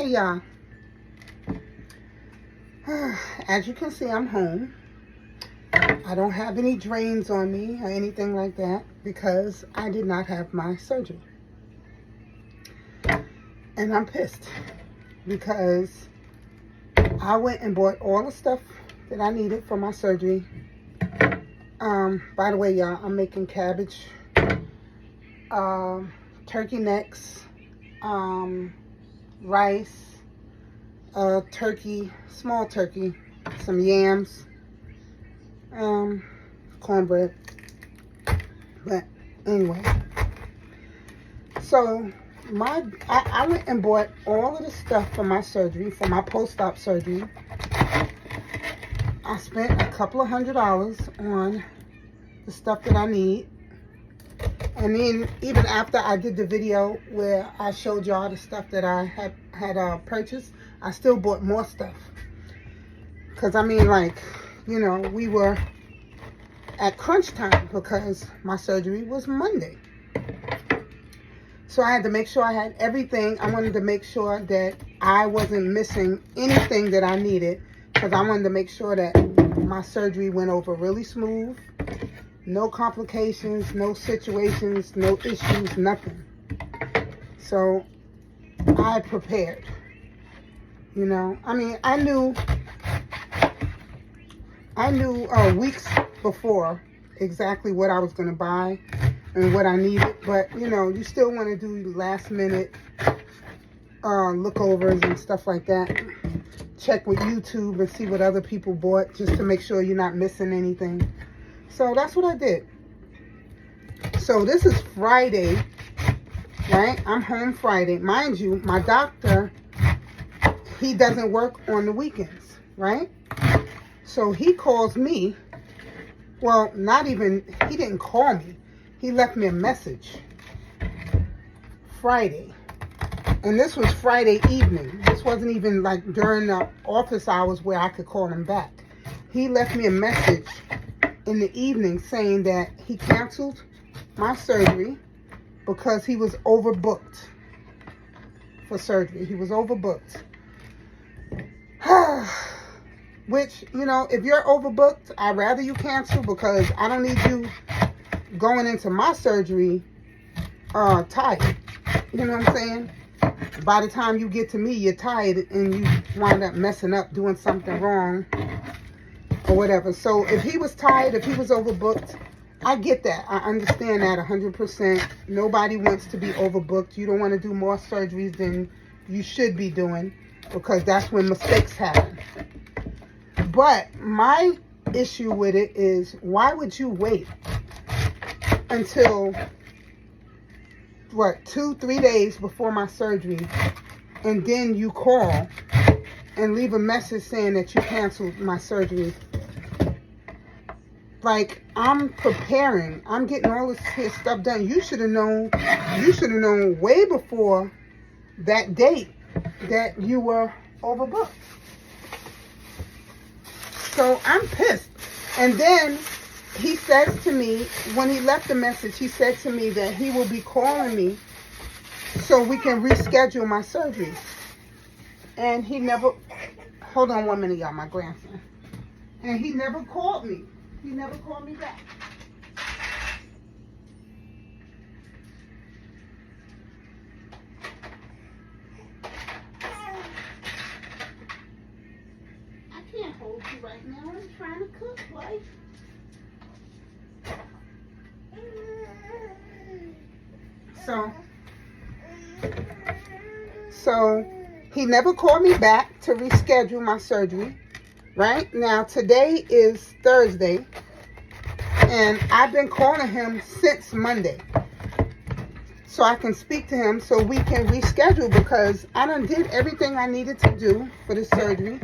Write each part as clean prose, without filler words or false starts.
Hey y'all, as you can see, I'm home. I don't have any drains on me or anything like that because I did not have my surgery. And I'm pissed because I went and bought all the stuff that I needed for my surgery. By the way, y'all, I'm making cabbage, turkey necks, rice, turkey, small turkey, some yams, cornbread. But anyway, so I went and bought all of the stuff for my surgery, for my post-op surgery. I spent a couple of $100s on the stuff that I need. And then even after I did the video where I showed y'all the stuff that I had purchased, I still bought more stuff. Because I mean, like, you know, we were at crunch time because my surgery was Monday. So I had to make sure I had everything. I wanted to make sure that I wasn't missing anything that I needed, because I wanted to make sure that my surgery went over really smooth. No complications, no situations, no issues, nothing. So I prepared. You know, I mean, I knew weeks before exactly what I was going to buy and what I needed. But, you know, you still want to do last minute lookovers and stuff like that. Check with YouTube and see what other people bought just to make sure you're not missing anything. So that's what I did. So this is Friday, right? I'm home Friday. Mind you, my doctor, he doesn't work on the weekends, right? So he calls me. Well, he didn't call me. He left me a message Friday. And this was Friday evening. This wasn't even like during the office hours where I could call him back. He left me a message in the evening saying that he canceled my surgery because he was overbooked for surgery. He was overbooked. Which, you know, if you're overbooked, I'd rather you cancel, because I don't need you going into my surgery tired. You know what I'm saying? By the time you get to me, you're tired and you wind up messing up, doing something wrong or whatever. So if he was tired, if he was overbooked, I get that. I understand that 100%. Nobody wants to be overbooked. You don't want to do more surgeries than you should be doing, because that's when mistakes happen. But my issue with it is, why would you wait until, 2-3 days before my surgery, and then you call and leave a message saying that you canceled my surgery? Like, I'm preparing. I'm getting all this here stuff done. You should have known. You should have known way before that date that you were overbooked. So I'm pissed. And then he says to me, when he left the message, he said to me that he will be calling me so we can reschedule my surgery. And he never, hold on 1 minute, y'all, my grandson. And he never called me. He never called me back. I can't hold you right now. I'm trying to cook, wife. So he never called me back to reschedule my surgery. Right now, today is Thursday, and I've been calling him since Monday so I can speak to him so we can reschedule, because I done did everything I needed to do for the surgery.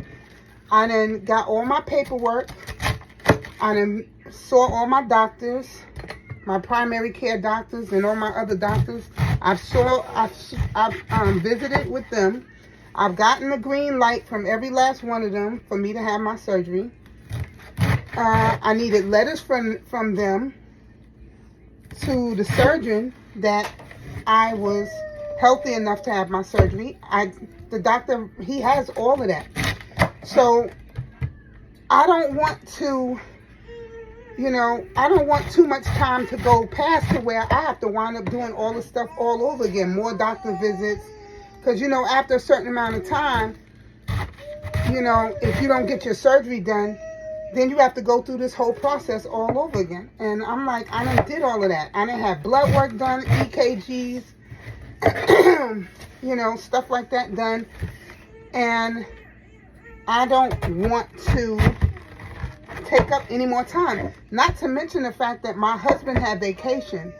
I done got all my paperwork. I done saw all my doctors, my primary care doctors, and all my other doctors. I've visited with them. I've gotten the green light from every last one of them for me to have my surgery. I needed letters from them to the surgeon that I was healthy enough to have my surgery. The doctor, he has all of that. So I don't want to, I don't want too much time to go past to where I have to wind up doing all this stuff all over again. More doctor visits. Because, after a certain amount of time, if you don't get your surgery done, then you have to go through this whole process all over again. And I'm like, I done did all of that. I didn't have blood work done, EKGs, stuff like that done. And I don't want to take up any more time. Not to mention the fact that my husband had vacation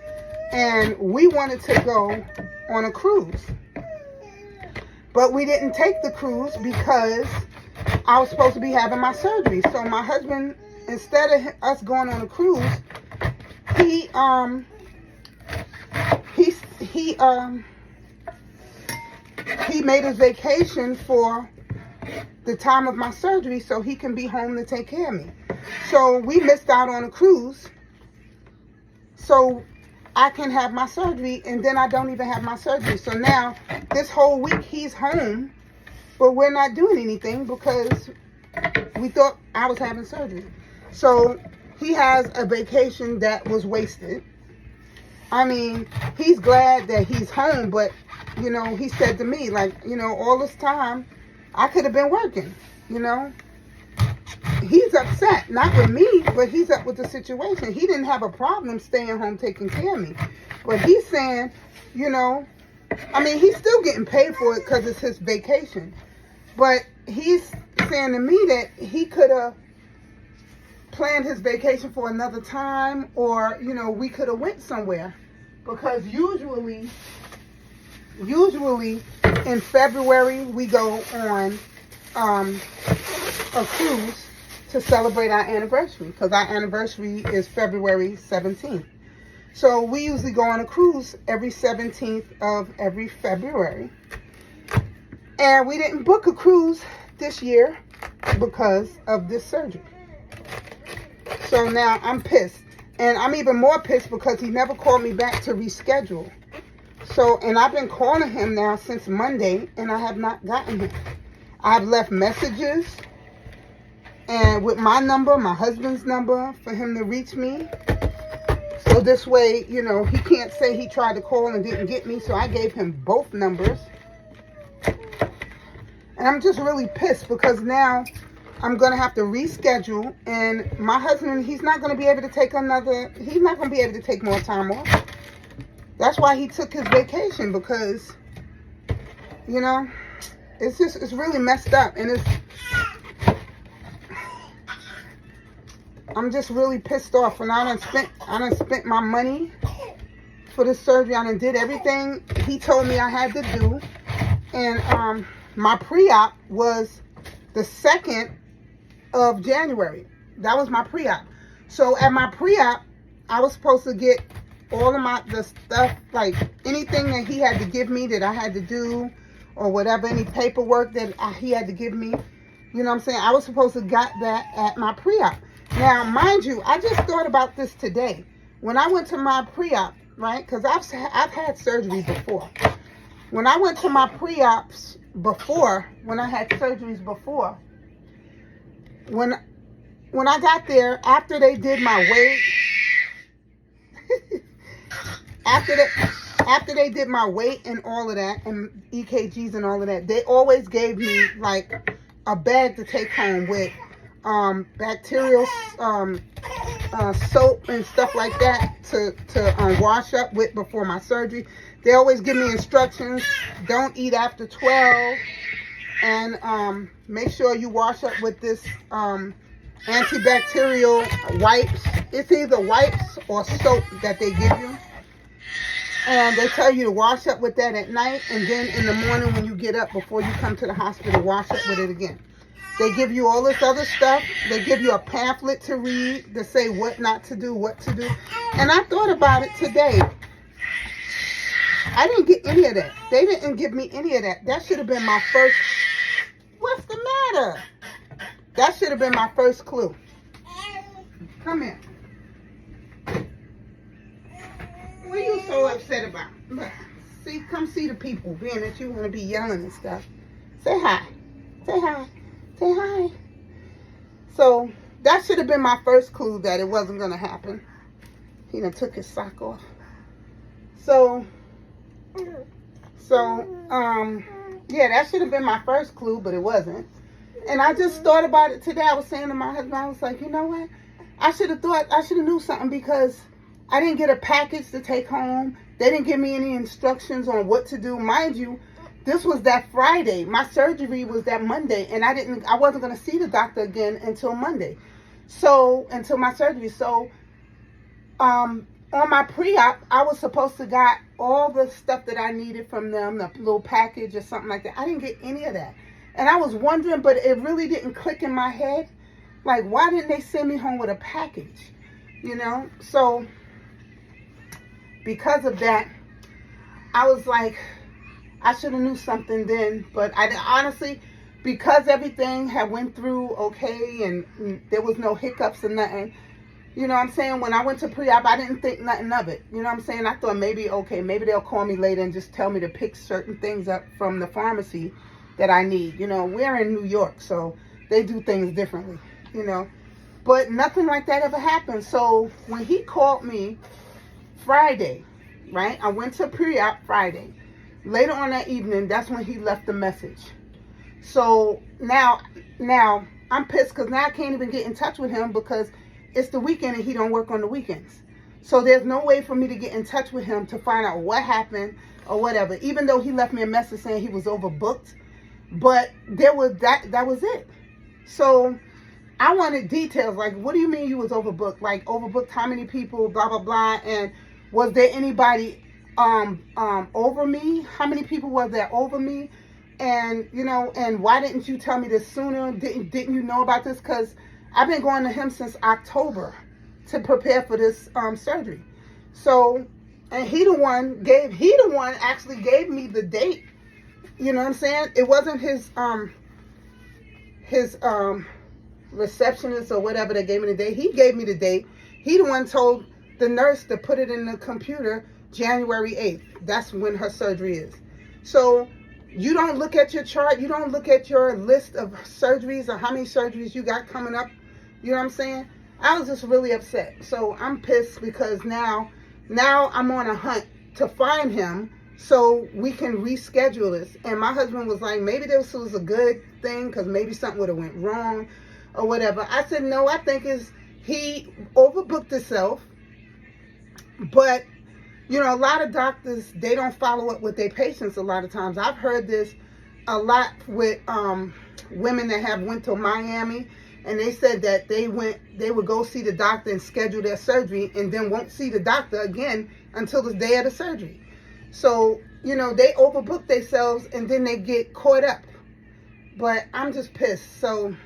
and we wanted to go on a cruise. But we didn't take the cruise because I was supposed to be having my surgery. So my husband, instead of us going on a cruise, he made his vacation for the time of my surgery so he can be home to take care of me. So we missed out on a cruise. So I can have my surgery, and then I don't even have my surgery. So now, this whole week, he's home, but we're not doing anything because we thought I was having surgery. So he has a vacation that was wasted. I mean, he's glad that he's home, but, he said to me, like, all this time, I could have been working, He's upset, not with me, but he's up with the situation. He didn't have a problem staying home taking care of me. But he's saying, he's still getting paid for it because it's his vacation. But he's saying to me that he could have planned his vacation for another time, or, we could have went somewhere. Because usually in February, we go on a cruise to celebrate our anniversary, because our anniversary is February 17th. So we usually go on a cruise every 17th of every February. And we didn't book a cruise this year because of this surgery. So now I'm pissed. And I'm even more pissed because he never called me back to reschedule. So, and I've been calling him now since Monday, and I have not gotten him. I've left messages, and with my number, my husband's number, for him to reach me. So this way, he can't say he tried to call and didn't get me. So I gave him both numbers. And I'm just really pissed because now I'm going to have to reschedule. And my husband, he's not going to be able to take more time off. That's why he took his vacation, because, it's really messed up. And I'm just really pissed off. And I done spent my money for the surgery. I done did everything he told me I had to do. And my pre-op was the 2nd of January. That was my pre-op. So at my pre-op, I was supposed to get all of the stuff, like anything that he had to give me that I had to do, or whatever, any paperwork that he had to give me. You know what I'm saying? I was supposed to got that at my pre-op. Now, mind you, I just thought about this today. When I went to my pre-op, right? Because I've had surgery before. When I went to my pre-ops before, when I had surgeries before, when I got there, after they did my weight, after they did my weight and all of that, and EKGs and all of that, they always gave me like a bag to take home with bacterial soap and stuff like that to wash up with before my surgery. They always give me instructions: don't eat after 12, and make sure you wash up with this antibacterial wipes. It's either wipes or soap that they give you. And they tell you to wash up with that at night, and then in the morning when you get up before you come to the hospital, wash up with it again. They give you all this other stuff. They give you a pamphlet to read to say what not to do, what to do. And I thought about it today. I didn't get any of that. They didn't give me any of that. That should have been my first... What's the matter? That should have been my first clue. Come here. What are you so upset about? See, come see the people, being that you want to be yelling and stuff. Say hi. Say hi. Say hi. So that should have been my first clue that it wasn't going to happen. He done took his sock off. So, yeah, that should have been my first clue, but it wasn't. And I just thought about it today. I was saying to my husband, I was like, you know what? I should have knew something, because I didn't get a package to take home. They didn't give me any instructions on what to do. Mind you, this was that Friday. My surgery was that Monday, and I wasn't going to see the doctor again until Monday. So, until my surgery. So, on my pre-op, I was supposed to got all the stuff that I needed from them, the little package or something like that. I didn't get any of that. And I was wondering, but it really didn't click in my head. Like, why didn't they send me home with a package? You know? So, because of that, I was like, I should have knew something then. But I honestly, because everything had went through okay and there was no hiccups or nothing, you know what I'm saying? When I went to pre-op, I didn't think nothing of it. You know what I'm saying? I thought maybe, okay, maybe they'll call me later and just tell me to pick certain things up from the pharmacy that I need. You know, we're in New York, so they do things differently, you know. But nothing like that ever happened. So when he called me Friday, right? I went to pre-op Friday. Later on that evening, that's when he left the message. So now I'm pissed, because now I can't even get in touch with him, because it's the weekend and he don't work on the weekends. So there's no way for me to get in touch with him to find out what happened or whatever, even though he left me a message saying he was overbooked. But that was it. So I wanted details, like, what do you mean you was overbooked? Like, overbooked how many people, blah, blah, blah. And was there anybody over me? How many people was there over me? And, you know, and why didn't you tell me this sooner? Didn't you know about this? Because I've been going to him since October to prepare for this surgery. So, and he the one actually gave me the date. You know what I'm saying? It wasn't his receptionist or whatever that gave me the date. He gave me the date. He the one told the nurse to put it in the computer January 8th. That's when her surgery is. So you don't look at your chart. You don't look at your list of surgeries or how many surgeries you got coming up. You know what I'm saying? I was just really upset. So I'm pissed, because now I'm on a hunt to find him so we can reschedule this. And my husband was like, maybe this was a good thing, because maybe something would have went wrong or whatever. I said, no, I think he overbooked himself. But, you know, a lot of doctors, they don't follow up with their patients a lot of times. I've heard this a lot with women that went to Miami, and they said that they would go see the doctor and schedule their surgery, and then won't see the doctor again until the day of the surgery. So, you know, they overbook themselves and then they get caught up. But I'm just pissed. So,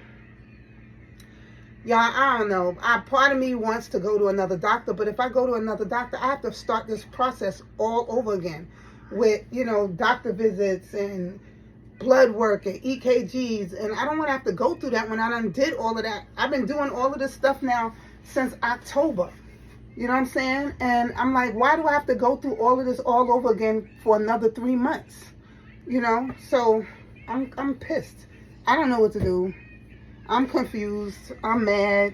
y'all, I don't know. Part of me wants to go to another doctor, but if I go to another doctor, I have to start this process all over again with, you know, doctor visits and blood work and EKGs. And I don't want to have to go through that when I done did all of that. I've been doing all of this stuff now since October. You know what I'm saying? And I'm like, why do I have to go through all of this all over again for another 3 months? You know? So I'm pissed. I don't know what to do. I'm confused. I'm mad.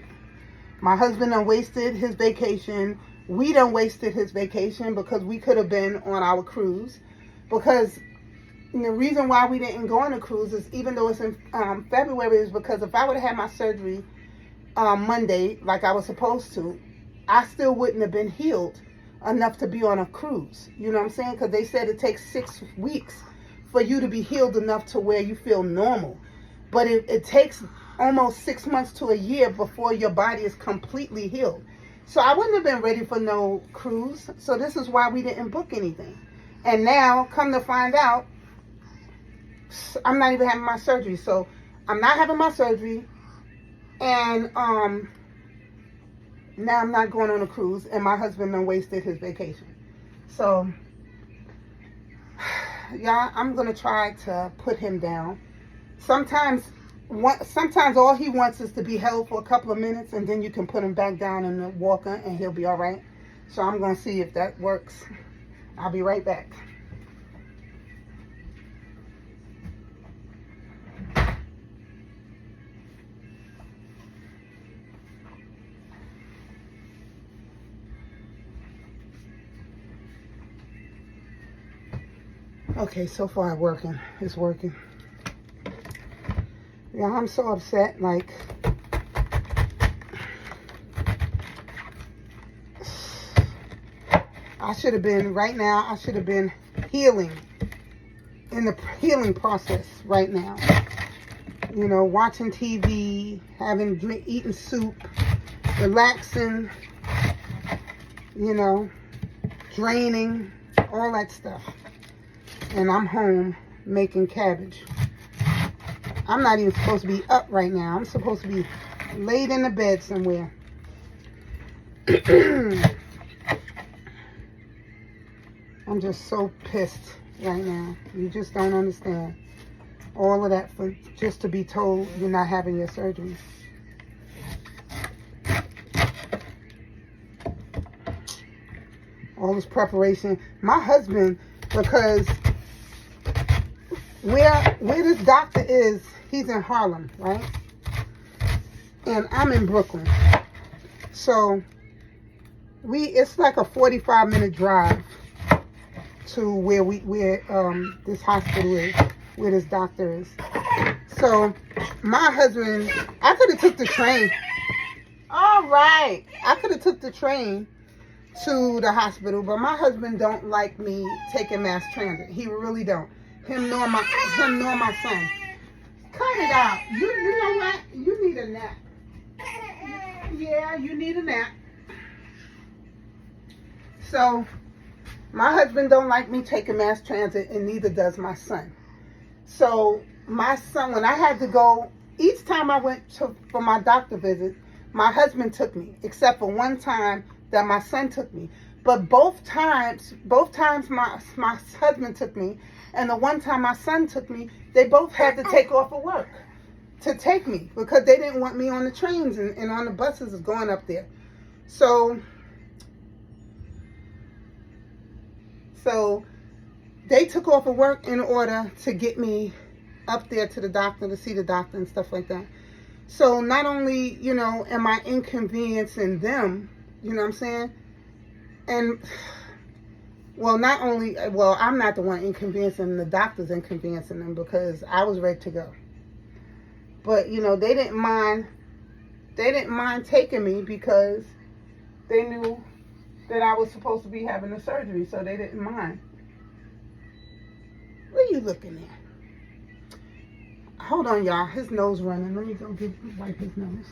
My husband done wasted his vacation. We done wasted his vacation, because we could have been on our cruise. Because the reason why we didn't go on a cruise is, even though it's in February, is because if I would have had my surgery Monday like I was supposed to, I still wouldn't have been healed enough to be on a cruise. You know what I'm saying? Because they said it takes 6 weeks for you to be healed enough to where you feel normal. But it takes almost 6 months to a year before your body is completely healed. So I wouldn't have been ready for no cruise. So this is why we didn't book anything. And now, come to find out, I'm not even having my surgery. So I'm not having my surgery. And now I'm not going on a cruise, and my husband done wasted his vacation. So, y'all, I'm going to try to put him down. Sometimes all he wants is to be held for a couple of minutes, and then you can put him back down in the walker, and he'll be all right. So I'm going to see if that works. I'll be right back. Okay, so far working. It's working. Yeah, I'm so upset. Like, I should have been, right now, I should have been healing, in the healing process right now. You know, watching TV, eating soup, relaxing, you know, draining, all that stuff. And I'm home making cabbage. I'm not even supposed to be up right now. I'm supposed to be laid in the bed somewhere. I'm just so pissed right now. You just don't understand. All of that for just to be told you're not having your surgery. All this preparation. My husband, because where this doctor is, he's in Harlem, right? And I'm in Brooklyn. So it's like a 45-minute drive to where this hospital is, where this doctor is. So my husband, I could have took the train. All right. I could have took the train to the hospital, but my husband don't like me taking mass transit. He really don't. Him nor my son. Cut it out. You know what? You need a nap. Yeah, you need a nap. So my husband don't like me taking mass transit, and neither does my son. So my son, when I had to go, each time I went for my doctor visit, my husband took me, except for one time that my son took me. But both times my husband took me, and the one time my son took me, they both had to take off of work to take me because they didn't want me on the trains and on the buses going up there. So they took off of work in order to get me up there to the doctor, to see the doctor and stuff like that. So not only, you know, am I inconveniencing them, you know what I'm saying? And, well, I'm not the one inconveniencing, the doctor's inconveniencing them because I was ready to go. But, you know, they didn't mind taking me because they knew that I was supposed to be having the surgery, so they didn't mind. What are you looking at? Hold on, y'all. His nose running. Let me go wipe his nose.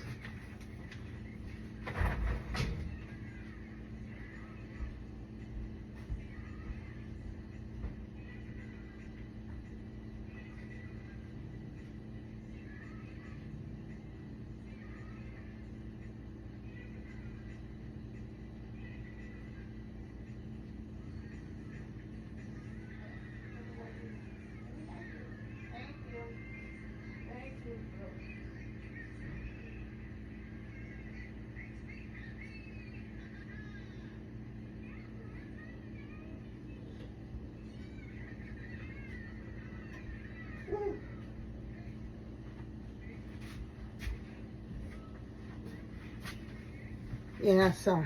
Yeah, so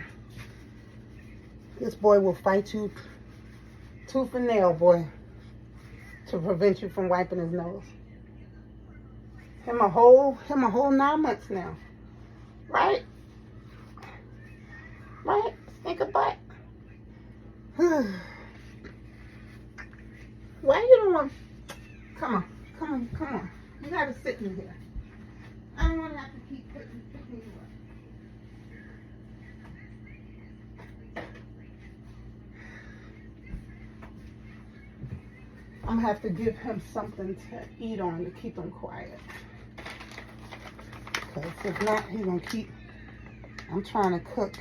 this boy will fight you tooth and nail, boy, to prevent you from wiping his nose. Him a whole 9 months now, right? Right? Think about. Why you don't want? Come on. You gotta sit in here. I don't want to have to keep picking you up. I'm gonna have to give him something to eat on to keep him quiet. Because if not, he's gonna keep. I'm trying to cook.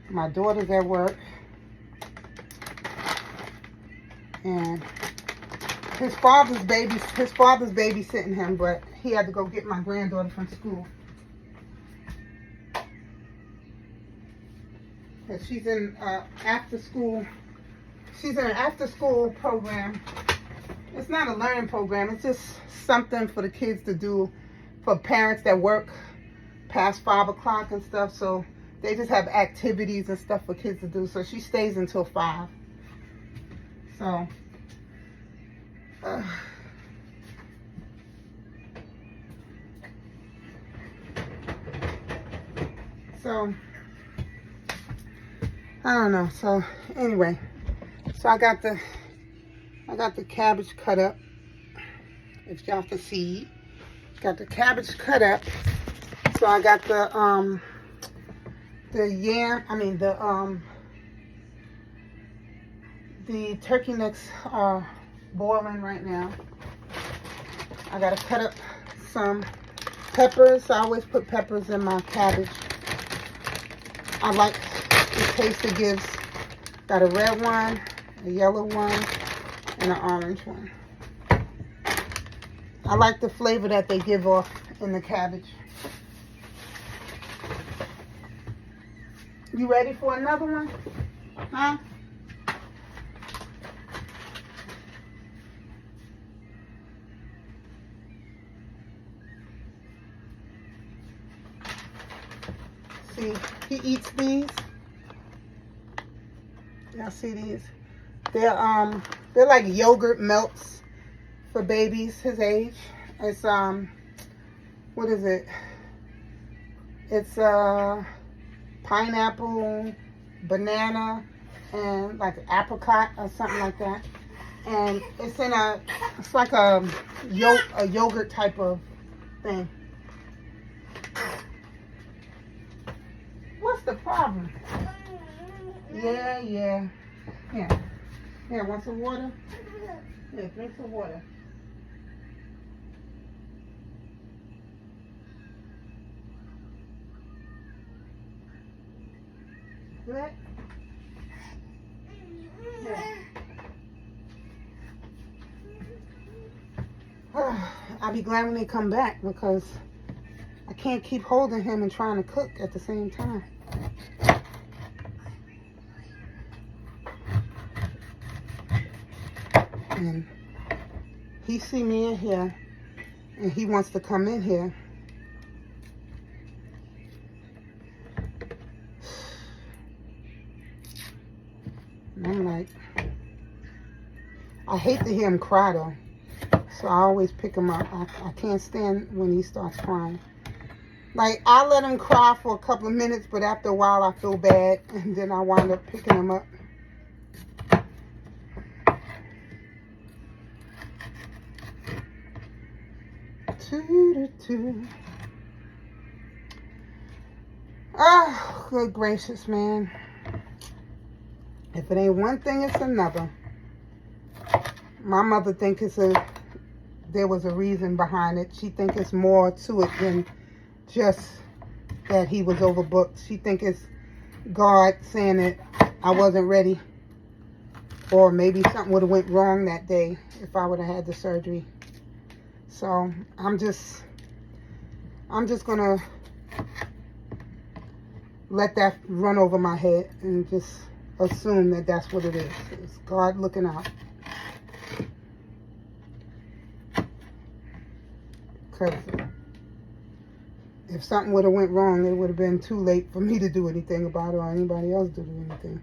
My daughter's at work. And his father's babysitting him, but he had to go get my granddaughter from school. And she's in after school. She's in an after-school program. It's not a learning program. It's just something for the kids to do for parents that work past 5 o'clock and stuff. So they just have activities and stuff for kids to do. So she stays until 5. So So I don't know. So anyway, so I got the cabbage cut up. If y'all can see, got the cabbage cut up. So I got the yam. I mean the turkey necks are boiling right now. I gotta cut up some peppers. I always put peppers in my cabbage. I like the taste it gives. Got a red one, a yellow one, and an orange one. I like the flavor that they give off in the cabbage. You ready for another one? Huh? See, he eats these. Y'all see these? They're like yogurt melts for babies his age. It's what is it? It's pineapple, banana, and like apricot or something like that. And it's like a yogurt type of thing. What's the problem? Yeah. Here, want some water? Yeah, drink some water. Good? Yeah. I'll be glad when they come back because I can't keep holding him and trying to cook at the same time. And he see me in here and he wants to come in here. And I'm like, I hate to hear him cry though. So I always pick him up. I can't stand when he starts crying. Like, I let him cry for a couple of minutes, but after a while I feel bad. And then I wind up picking him up. Oh, good gracious, man. If it ain't one thing, it's another. My mother thinks there was a reason behind it. She thinks it's more to it than just that he was overbooked. She thinks it's God saying that I wasn't ready. Or maybe something would have went wrong that day if I would have had the surgery. So I'm just gonna let that run over my head and just assume that that's what it is. It's God looking out. Because if something would have went wrong, it would have been too late for me to do anything about it or anybody else to do anything.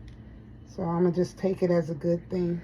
So I'm gonna just take it as a good thing.